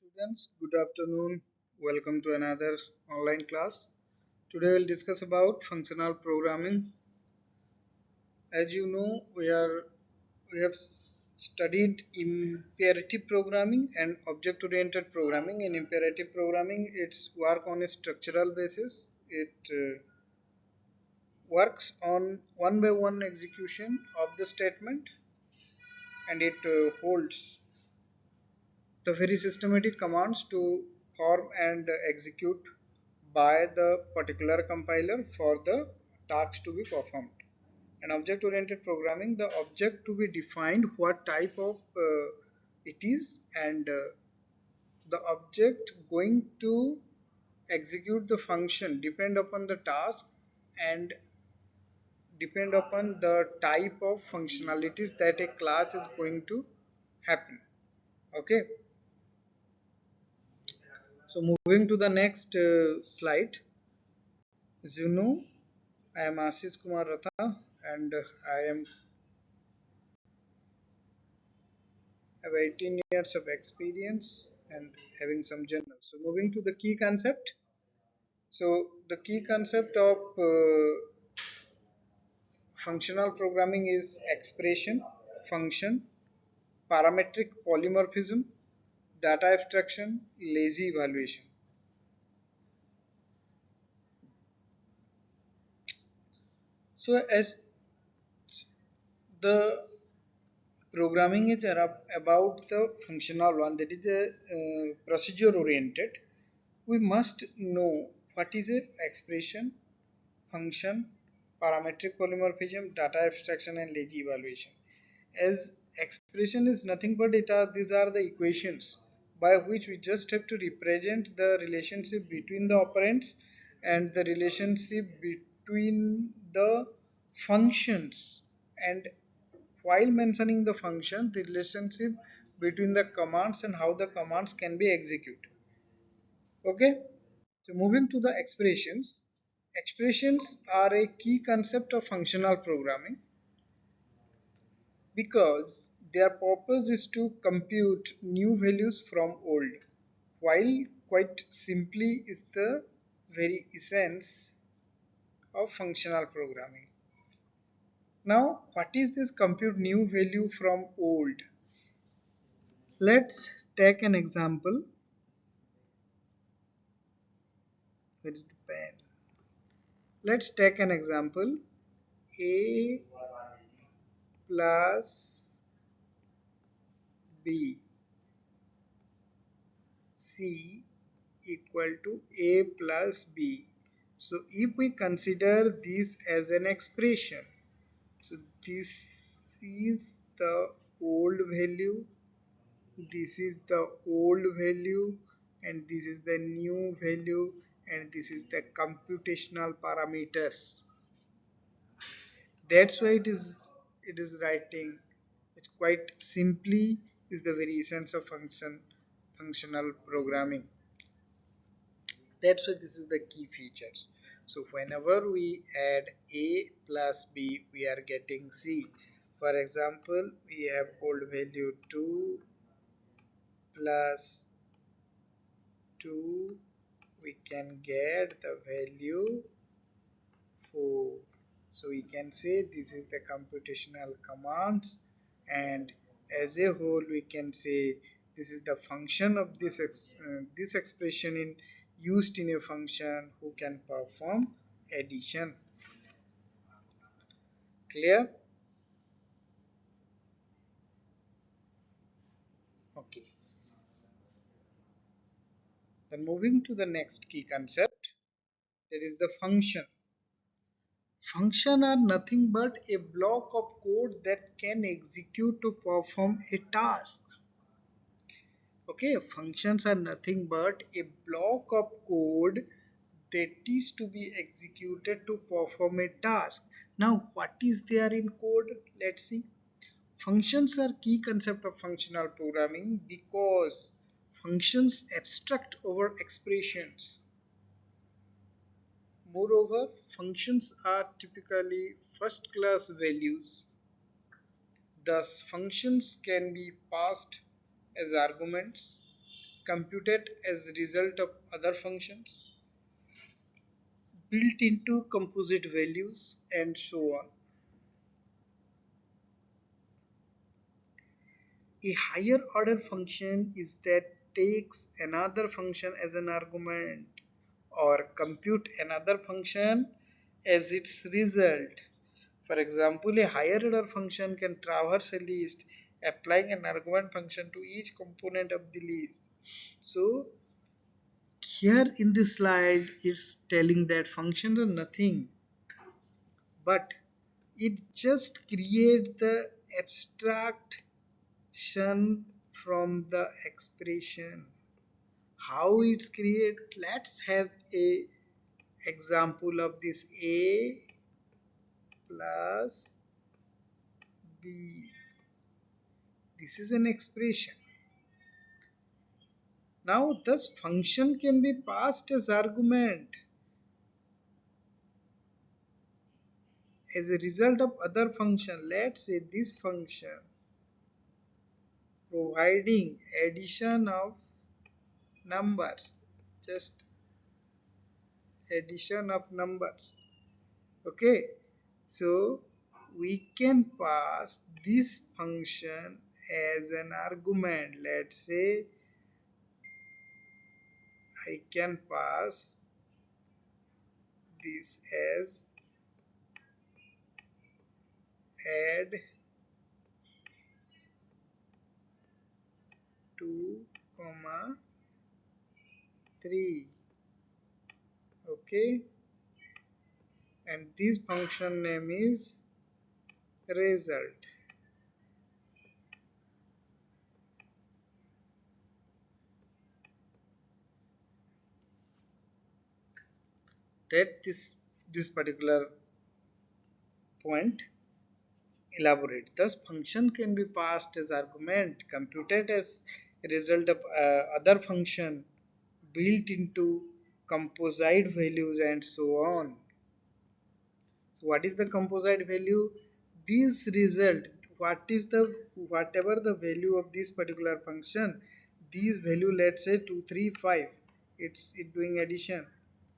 Students, good afternoon. Welcome to another online class. Today we'll discuss about functional programming. As you know, we have studied imperative programming and object-oriented programming. In imperative programming, it's work on a structural basis. It works on one by one execution of the statement, and it holds the very systematic commands to form and execute by the particular compiler for the task to be performed. And object oriented programming, the object to be defined what type of it is, and the object going to execute the function depend upon the task and depend upon the type of functionalities that a class is going to happen. Okay, so moving to the next slide. As you know, I am Ashish Kumar Ratha, and I have 18 years of experience and having some journals. So moving to the key concept. So the key concept of functional programming is expression, function, parametric polymorphism, data abstraction, lazy evaluation. So as the programming is about the functional one, that is the procedure oriented, we must know what is a expression, function, parametric polymorphism, data abstraction, and lazy evaluation. As expression is nothing but these are the equations by which we just have to represent the relationship between the operands and the relationship between the functions, and while mentioning the function, the relationship between the commands and how the commands can be executed. Okay, so moving to the expressions. Expressions are a key concept of functional programming because their purpose is to compute new values from old, while quite simply is the very essence of functional programming. Now, what is this compute new value from old? Let's take an example. Where is the pen? Let's take an example. A plus B, C equal to A plus B. So if we consider this as an expression, so this is the old value, this is the old value, and this is the new value, and this is the computational parameters. That's why it is writing. It's quite simply is the very essence of functional programming. That's why this is the key features. So whenever we add A plus B, we are getting C. For example, we have old value 2 plus 2, we can get the value 4. So we can say this is the computational commands, and as a whole we can say this is the function of this expression in used in a function who can perform addition. Clear? Okay. Then moving to the next key concept, that is the function. Function are nothing but a block of code that can execute to perform a task. Okay, functions are nothing but a block of code that is to be executed to perform a task. Now, what is there in code? Let's see. Functions are key concept of functional programming because functions abstract over expressions. Moreover, functions are typically first class values. Thus, functions can be passed as arguments, computed as a result of other functions, built into composite values, and so on. A higher order function is that takes another function as an argument or compute another function as its result. For example, a higher order function can traverse a list applying an argument function to each component of the list. So here in this slide it's telling that functions are nothing but it just creates the abstraction from the expression. How it's created? Let's have a example of this: a plus b. This is an expression. Now this function can be passed as argument as a result of other function. Let's say this function providing addition of numbers, just addition of numbers. Okay, so we can pass this function as an argument. Let's say I can pass this as add 2 comma 3. Okay, and this function name is result. That this particular point elaborate. Thus, function can be passed as argument, computed as a result of other function, built into composite values, and so on. What is the composite value? This result, what is the whatever the value of this particular function, this value, let's say 2, 3, 5. It doing addition.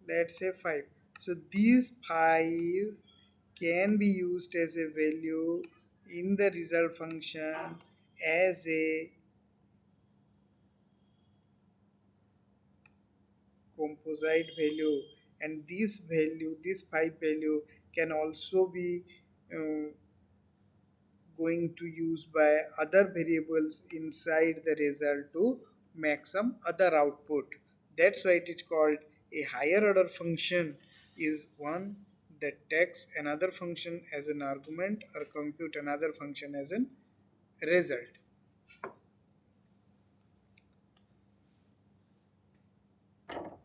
Let's say 5. So these 5 can be used as a value in the result function as a composite value, and this 5 value can also be uh, going to use by other variables inside the result to make some other output. That's why it is called a higher order function is one that takes another function as an argument or compute another function as an result.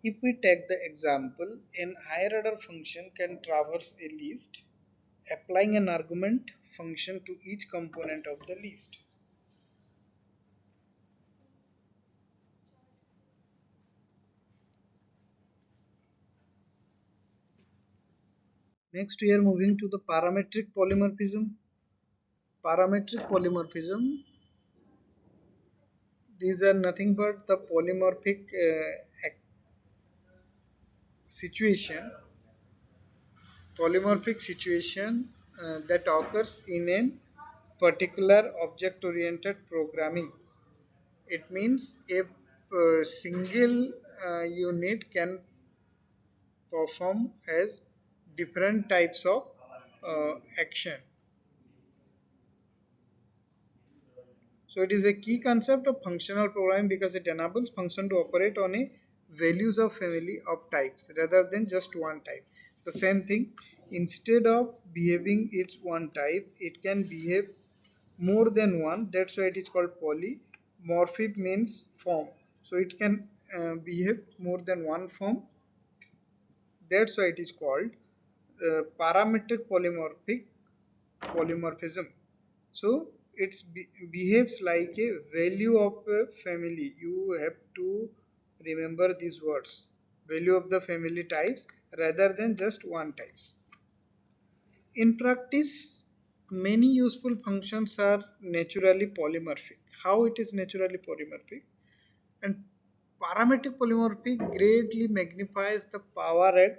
If we take the example, an higher order function can traverse a list applying an argument function to each component of the list. Next, we are moving to the parametric polymorphism. Parametric polymorphism, these are nothing but the polymorphic situation, that occurs in a particular object-oriented programming. It means a single unit can perform as different types of action. So it is a key concept of functional programming because it enables function to operate on a values of family of types rather than just one type. The same thing, instead of behaving its one type, it can behave more than one. That's why it is called polymorphic, means form. So it can behave more than one form. That's why it is called parametric polymorphism. So it behaves like a value of a family. You have to remember these words: value of the family types rather than just one types. In practice, many useful functions are naturally polymorphic. How it is naturally polymorphic? And Parametric polymorphy greatly magnifies the power and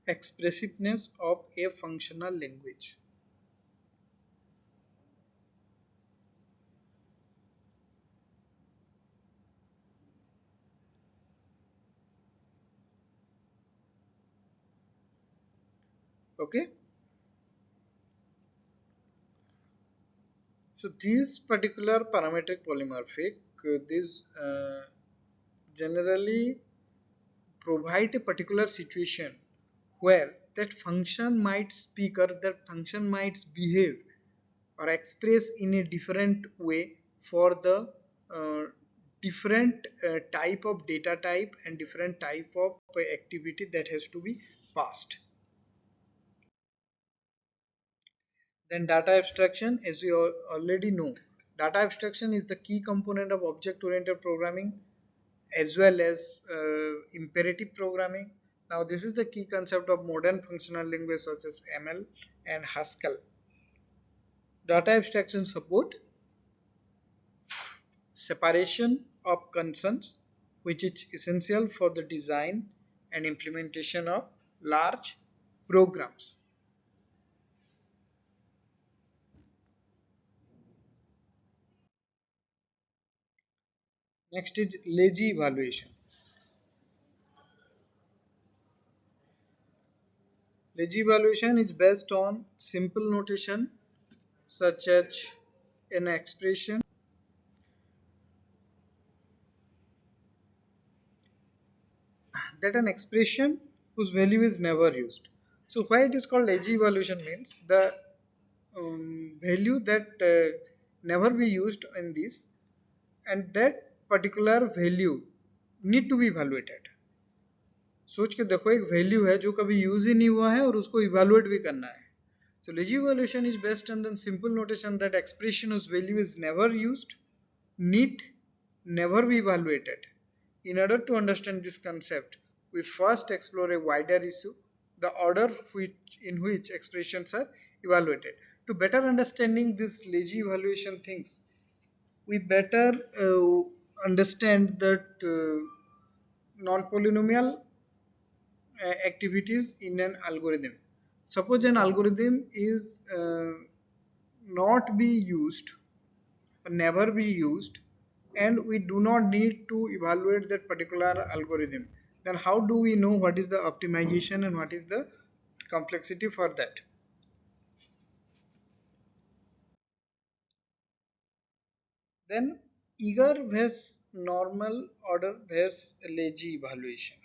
expressiveness of a functional language. Okay, so these particular parametric polymorphic, these generally provide a particular situation where that function might speak or that function might behave or express in a different way for the uh, different type of data type and different type of activity that has to be passed. Then data abstraction, as we already know, data abstraction is the key component of object oriented programming as well as imperative programming. Now this is the key concept of modern functional language such as ML and Haskell. Data abstraction support separation of concerns, which is essential for the design and implementation of large programs. Next is lazy evaluation. Lazy evaluation is based on simple notation such as an expression that an expression whose value is never used. So why it is called lazy evaluation means the value that never be used in this, and that particular value need to be evaluated. सोच के देखो एक value है जो कभी use ही नहीं हुआ है और उसको इवेलुएट भी करना है. So lazy evaluation is based on the simple notation that expression whose value is never used need never be evaluated. In order to understand this concept, we first explore a wider issue, the order in which expressions are evaluated. To better understanding this lazy evaluation things, we better understand that non-polynomial activities in an algorithm. Suppose an algorithm is not be used, never be used, and we do not need to evaluate that particular algorithm. Then how do we know what is the optimization and what is the complexity for that? Then eager vs normal order vs lazy evaluation.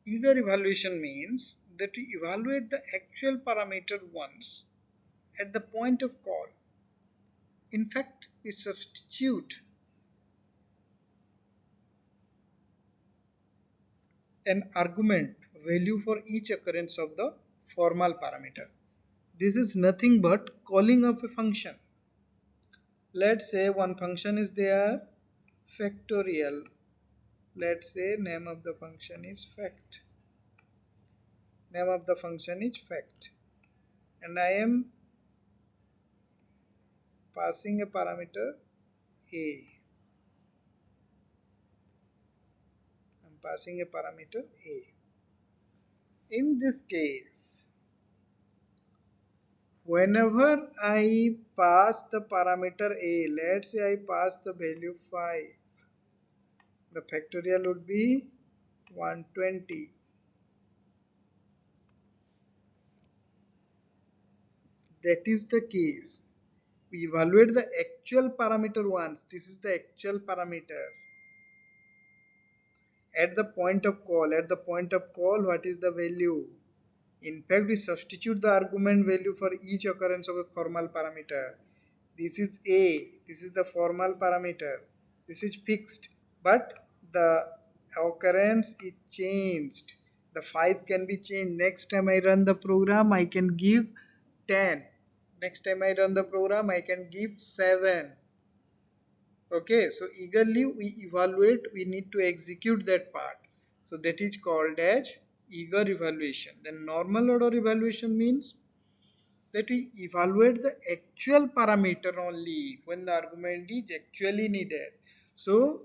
Eager evaluation means that we evaluate the actual parameter once at the point of call. In fact, we substitute an argument value for each occurrence of the formal parameter. This is nothing but calling of a function. Let's say one function is there, factorial. Let's say name of the function is fact. Name of the function is fact. And I am passing a parameter a. I'm passing a parameter a. In this case, whenever I pass the parameter a, let's say I pass the value 5, the factorial would be 120. That is the case. We evaluate the actual parameter once. This is the actual parameter. At the point of call, what is the value? In fact, we substitute the argument value for each occurrence of a formal parameter. This is a, this is the formal parameter, this is fixed, but the occurrence is changed. The 5 can be changed. Next time I run the program, I can give 10. Next time I run the program, I can give 7. Okay, so eagerly we evaluate, we need to execute that part. So that is called as eager evaluation. Then normal order evaluation means that we evaluate the actual parameter only when the argument is actually needed. So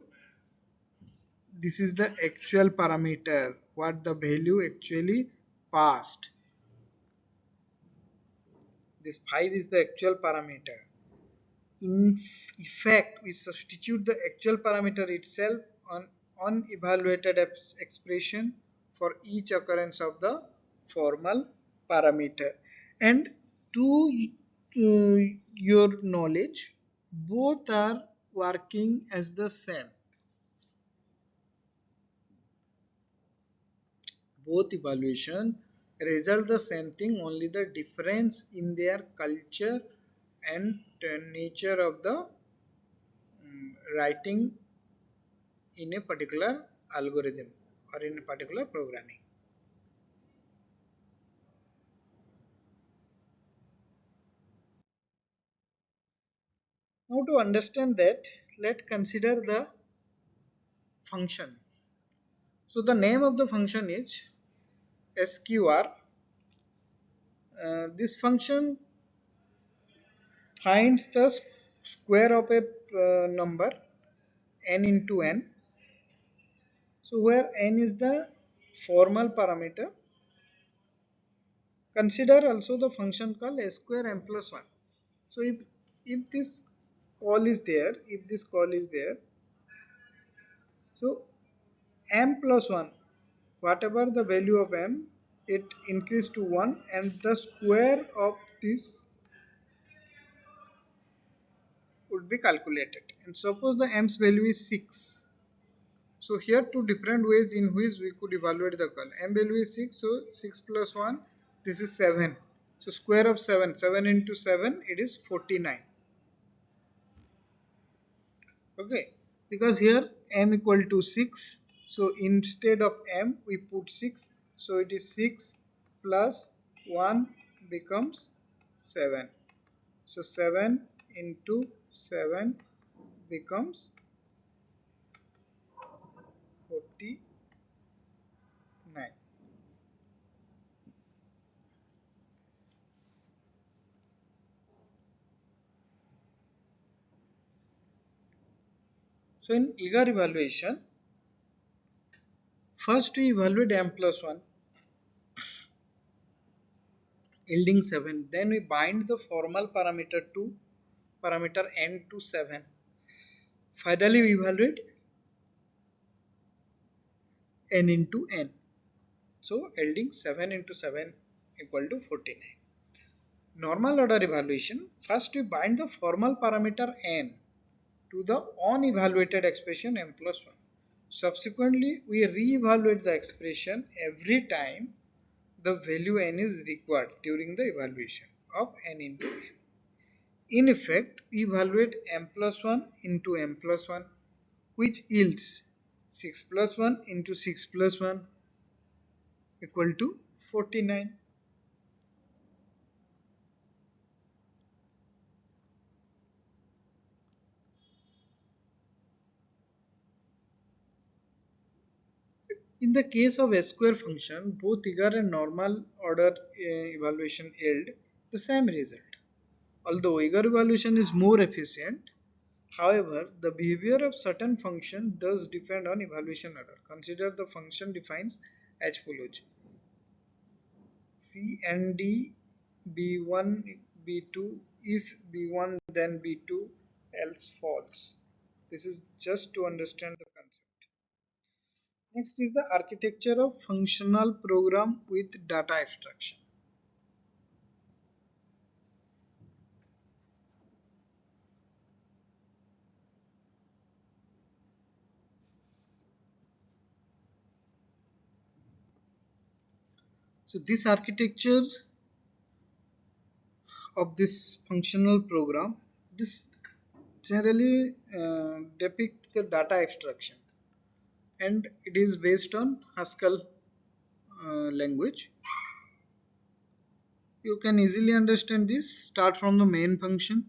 this is the actual parameter, what the value actually passed. This 5 is the actual parameter. In effect, we substitute the actual parameter itself on unevaluated expression for each occurrence of the formal parameter. And to your knowledge, both are working as the same. Both evaluation result the same thing, only the difference in their culture and nature of the writing in a particular algorithm or in a particular programming. Now to understand that, let's consider the function. So the name of the function is sqr. This function finds the square of a number n into n. So where n is the formal parameter, consider also the function called s square m plus 1. So if this call is there, so m plus 1, whatever the value of m, it increase to 1 and the square of this would be calculated. And suppose the m's value is 6. So here two different ways in which we could evaluate the call. M value is 6, so 6 plus 1, this is 7. So square of 7, 7 into 7, it is 49. Okay, because here m equal to 6, so instead of m we put 6, so it is 6 plus 1 becomes 7. So 7 into 7 becomes 49. So in eager evaluation, first we evaluate m plus 1 yielding 7. Then we bind the formal parameter to parameter n to 7. Finally we evaluate n into n. So yielding 7 into 7 equal to 49. Normal order evaluation, first we bind the formal parameter n to the unevaluated expression m plus 1. Subsequently, we re-evaluate the expression every time the value n is required during the evaluation of n into n. In effect, we evaluate m plus 1 into m plus 1, which yields 6 plus 1 into 6 plus 1 equal to 49. In the case of S square function, both eager and normal order evaluation yield the same result. Although eager evaluation is more efficient, however, the behavior of certain function does depend on evaluation order. Consider the function defines as follows: C and D B1 B2, if B1 then B2 else false. This is just to understand the concept. Next is the architecture of functional program with data abstraction. So this architecture of this functional program, this generally depict the data abstraction, and it is based on Haskell language. You can easily understand this. Start from the main function.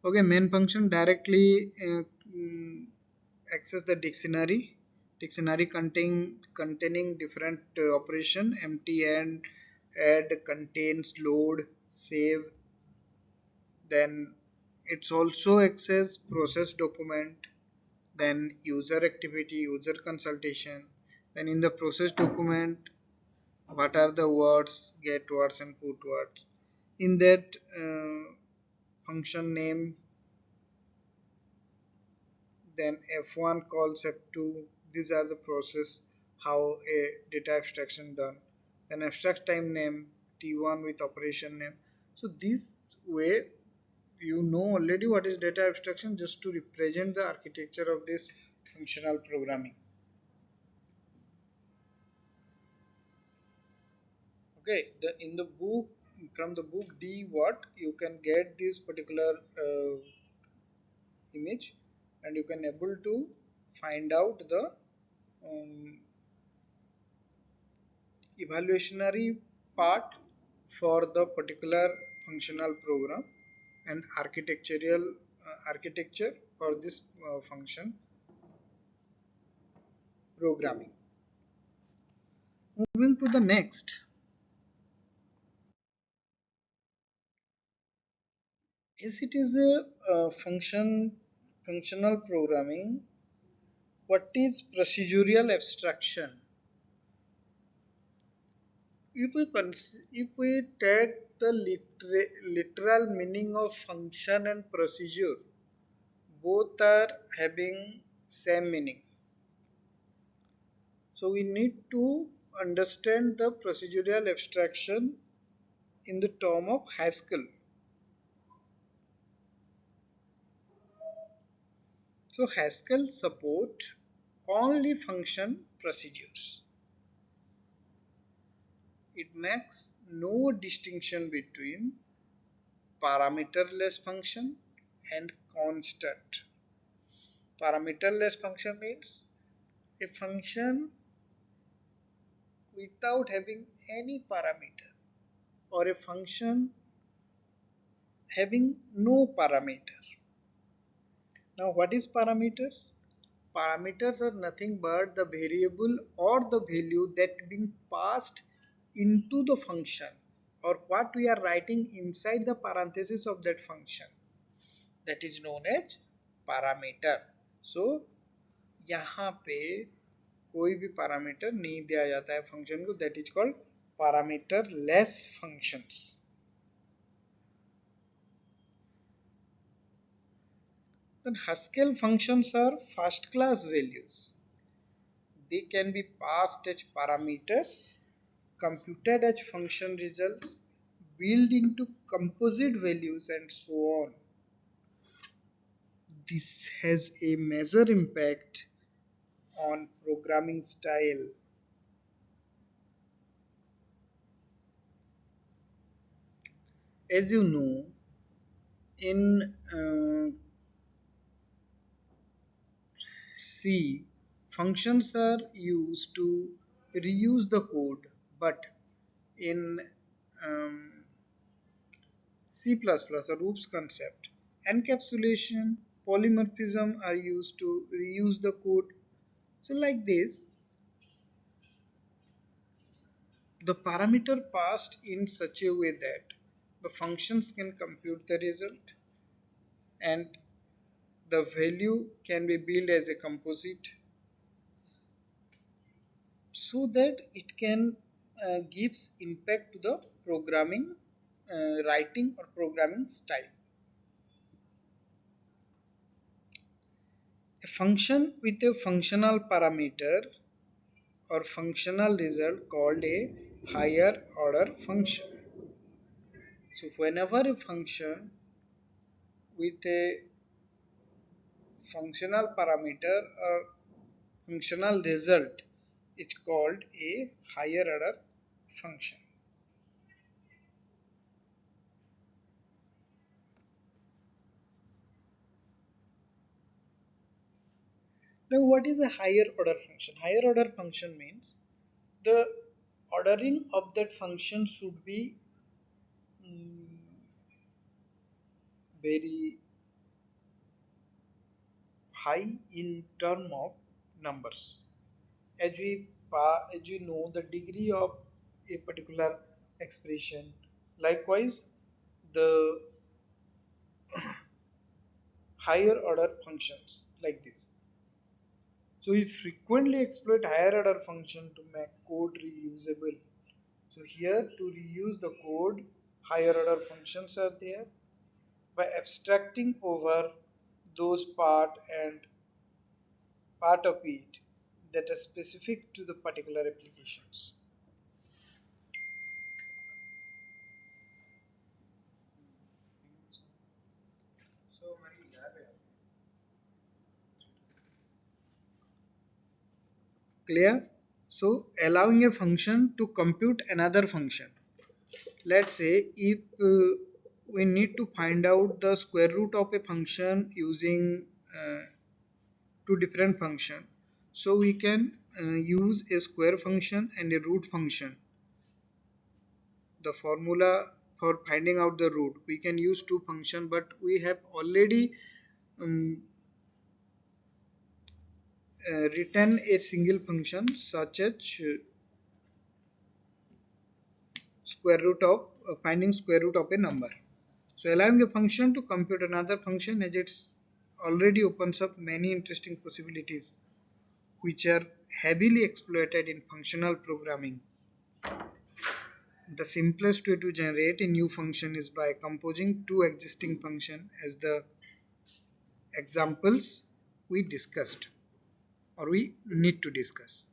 Okay, main function directly access the dictionary containing different operation empty add, contains, load, save. Then it's also access process document, then user activity, user consultation. Then in the process document, what are the words, get words and put words. In that function name, then f1 calls f2. These are the process how a data abstraction done. Then abstract time name t1 with operation name. So this way you know already what is data abstraction, just to represent the architecture of this functional programming. Okay, in the book, from the book D what you can get this particular image, and you can able to find out the um, evaluationary part for the particular functional program and architectural architecture for this function programming. Moving to the next, as it is a functional programming, what is procedural abstraction? If we take the literal meaning of function and procedure, both are having same meaning. So we need to understand the procedural abstraction in the term of Haskell. So Haskell support only function procedures. It makes no distinction between parameterless function and constant. Parameterless function means a function without having any parameter, or a function having no parameter. Now what is parameters? Parameters are nothing but the variable or the value that being passed into the function, or what we are writing inside the parenthesis of that function, that is known as parameter. So यहाँ पे कोई भी parameter नहीं दिया जाता है function को, that is called parameter less functions. Then Haskell functions are first class values. They can be passed as parameters, computed as function results, built into composite values, and so on. This has a major impact on programming style. As you know, in C, functions are used to reuse the code, but in um, C++ or OOPS concept, encapsulation, polymorphism are used to reuse the code. So like this, the parameter passed in such a way that the functions can compute the result, and the value can be built as a composite, so that it can gives impact to the programming writing or programming style. A function with a functional parameter or functional result called a higher order function. So whenever a function with a functional parameter or functional result is called a higher order function. Now what is a higher order function? Higher order function means the ordering of that function should be mm, very high in term of numbers. As we know, the degree of a particular expression. Likewise, the higher order functions like this. So we frequently exploit higher order function to make code reusable. So here to reuse the code, higher order functions are there by abstracting over those part of it that are specific to the particular applications. Clear? So allowing a function to compute another function. Let's say if we need to find out the square root of a function using two different function, so we can use a square function and a root function. The formula for finding out the root, we can use two function, but we have already um, written a single function such as square root of finding square root of a number. So allowing a function to compute another function, as it's already opens up many interesting possibilities which are heavily exploited in functional programming. The simplest way to generate a new function is by composing two existing functions as the examples we discussed or we need to discuss.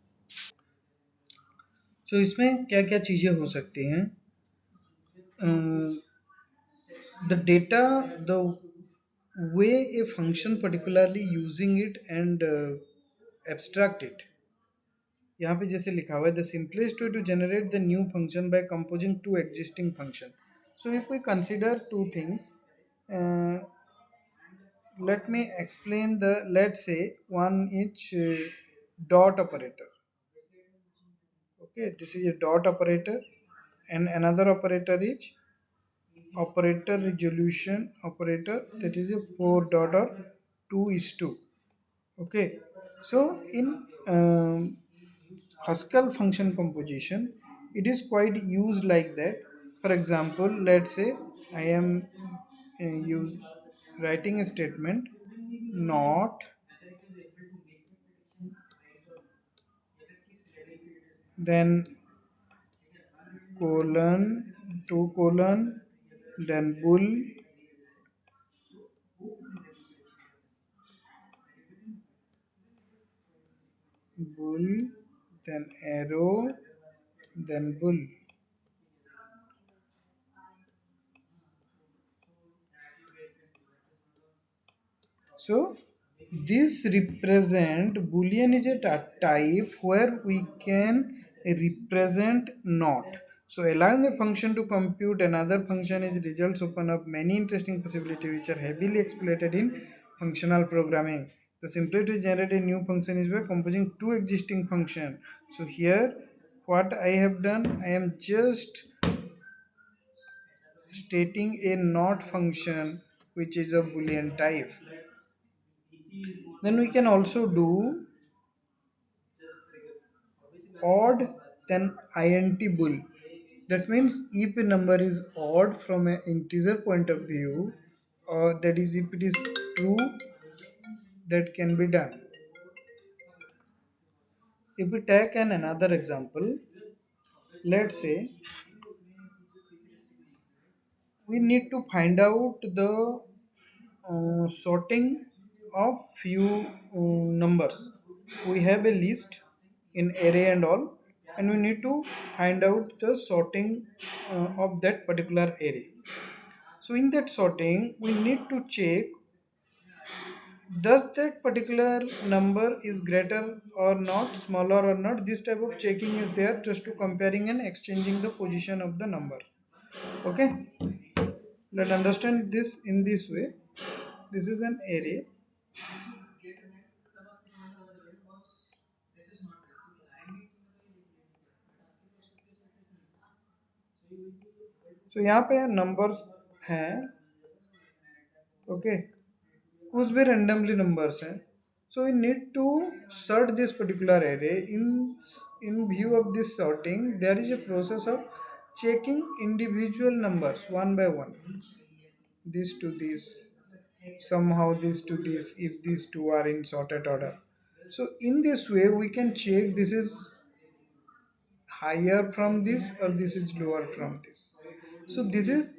So इसमें क्या क्या चीजें हो सकती हैं? The data, the way a function particularly using it and abstract it. यहाँ पे जैसे लिखा हुआ है the simplest way to generate the new function by composing two existing function. So if we consider two things, uh, let me explain the, let's say one is dot operator. Okay, this is a dot operator, and another operator is operator resolution operator, that is a 4 dot or 2 is 2. Okay, so in Haskell function composition, it is quite used like that. For example, let's say I am use writing a statement not, then colon, two colon, then bull, then arrow, then bull. So this represent boolean is a type where we can represent not. So allowing a function to compute another function is results open up many interesting possibilities which are heavily exploited in functional programming. The simplest way to generate a new function is by composing two existing function. So here what I have done, I am just stating a not function which is a boolean type. Then we can also do odd than int bull. That means if a number is odd from an integer point of view, or that is if it is true, that can be done. If we take another example, let's say we need to find out the sorting of few numbers. We have a list in array and all, and we need to find out the sorting of that particular array. So in that sorting, we need to check does that particular number is greater or not, smaller or not. This type of checking is there just to comparing and exchanging the position of the number. Okay, let's understand this in this way. This is an array. So यहाँ पे numbers हैं. Okay, कुछ भी randomly numbers हैं. So we need to sort this particular array. In view of this sorting, there is a process of checking individual numbers one by one, this to this, somehow this to this, if these two are in sorted order. So in this way we can check this is higher from this or this is lower from this. So this is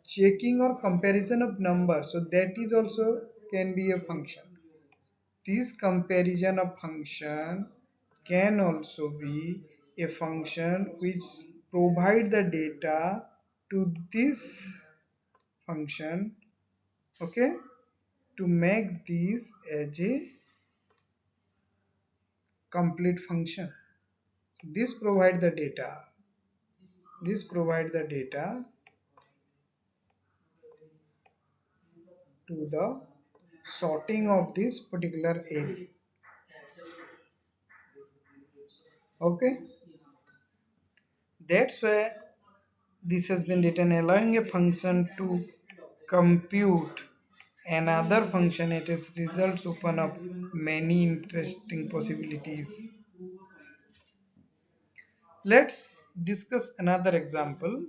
checking or comparison of numbers, so that is also can be a function. This comparison of function can also be a function which provide the data to this function, okay, to make this as a complete function. This provide the data, this provide the data to the sorting of this particular array, okay. That's why this has been written, allowing a function to compute another function. It is results open up many interesting possibilities. Let's discuss another example.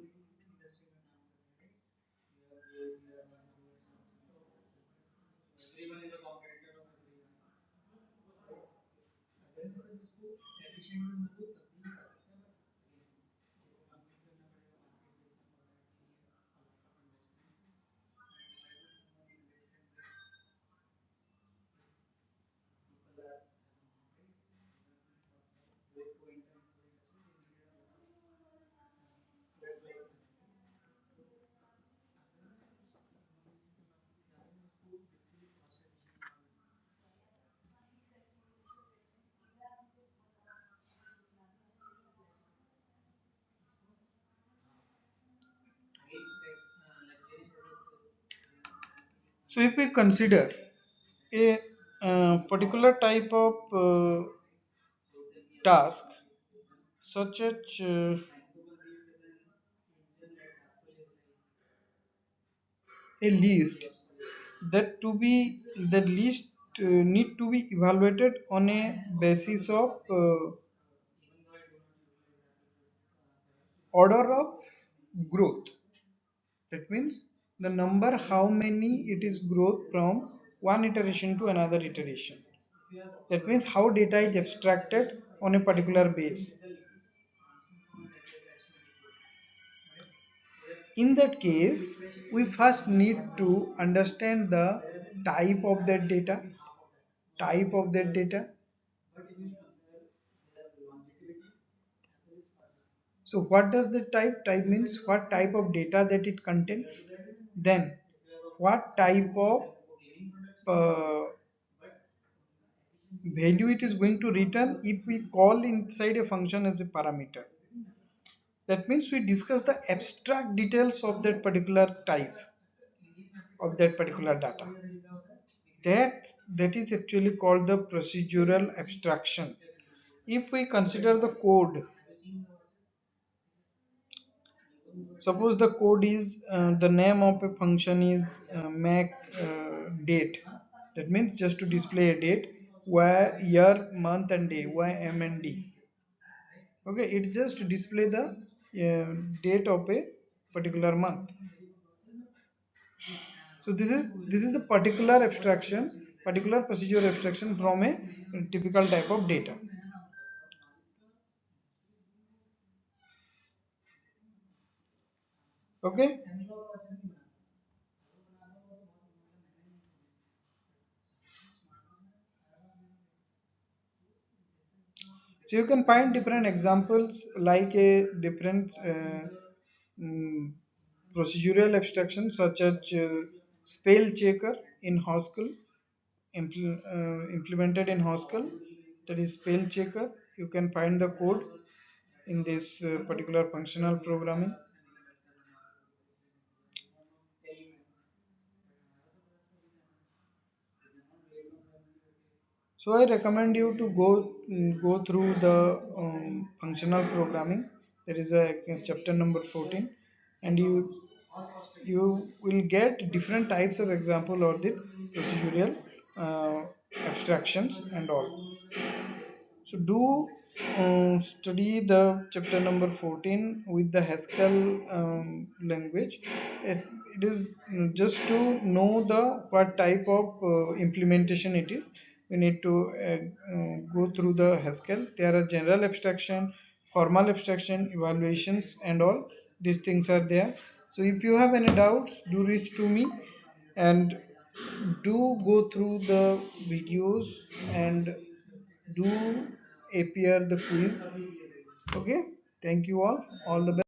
So if we consider a particular type of task, such as a list, that to be that list need to be evaluated on a basis of order of growth. That means the number how many it is growth from one iteration to another iteration. That means how data is abstracted on a particular base. In that case, we first need to understand the type of that data, type of that data. So what does the type? Type means what type of data that it contains. Then what type of uh, value it is going to return if we call inside a function as a parameter. That means we discuss the abstract details of that particular type of that particular data. That is actually called the procedural abstraction. If we consider the code, suppose the code is the name of a function is make date. That means just to display a date, y, year, month and day, ymnd. Okay, it's just to display the date of a particular month. So this is the particular abstraction, particular procedural abstraction from a typical type of data. Okay, so you can find different examples like a different mm, procedural abstraction such as spell checker in Haskell, implemented in Haskell, that is spell checker. You can find the code in this particular functional programming. So I recommend you to go through the functional programming. There is a chapter number 14, and you will get different types of example or the procedural uh, abstractions and all. So do study the chapter number 14 with the Haskell language. It is just to know the what type of implementation it is. We need to go through the Haskell. There are general abstraction, formal abstraction, evaluations, and all these things are there. So if you have any doubts, do reach to me, and do go through the videos and do appear the quiz. Okay, thank you all the best.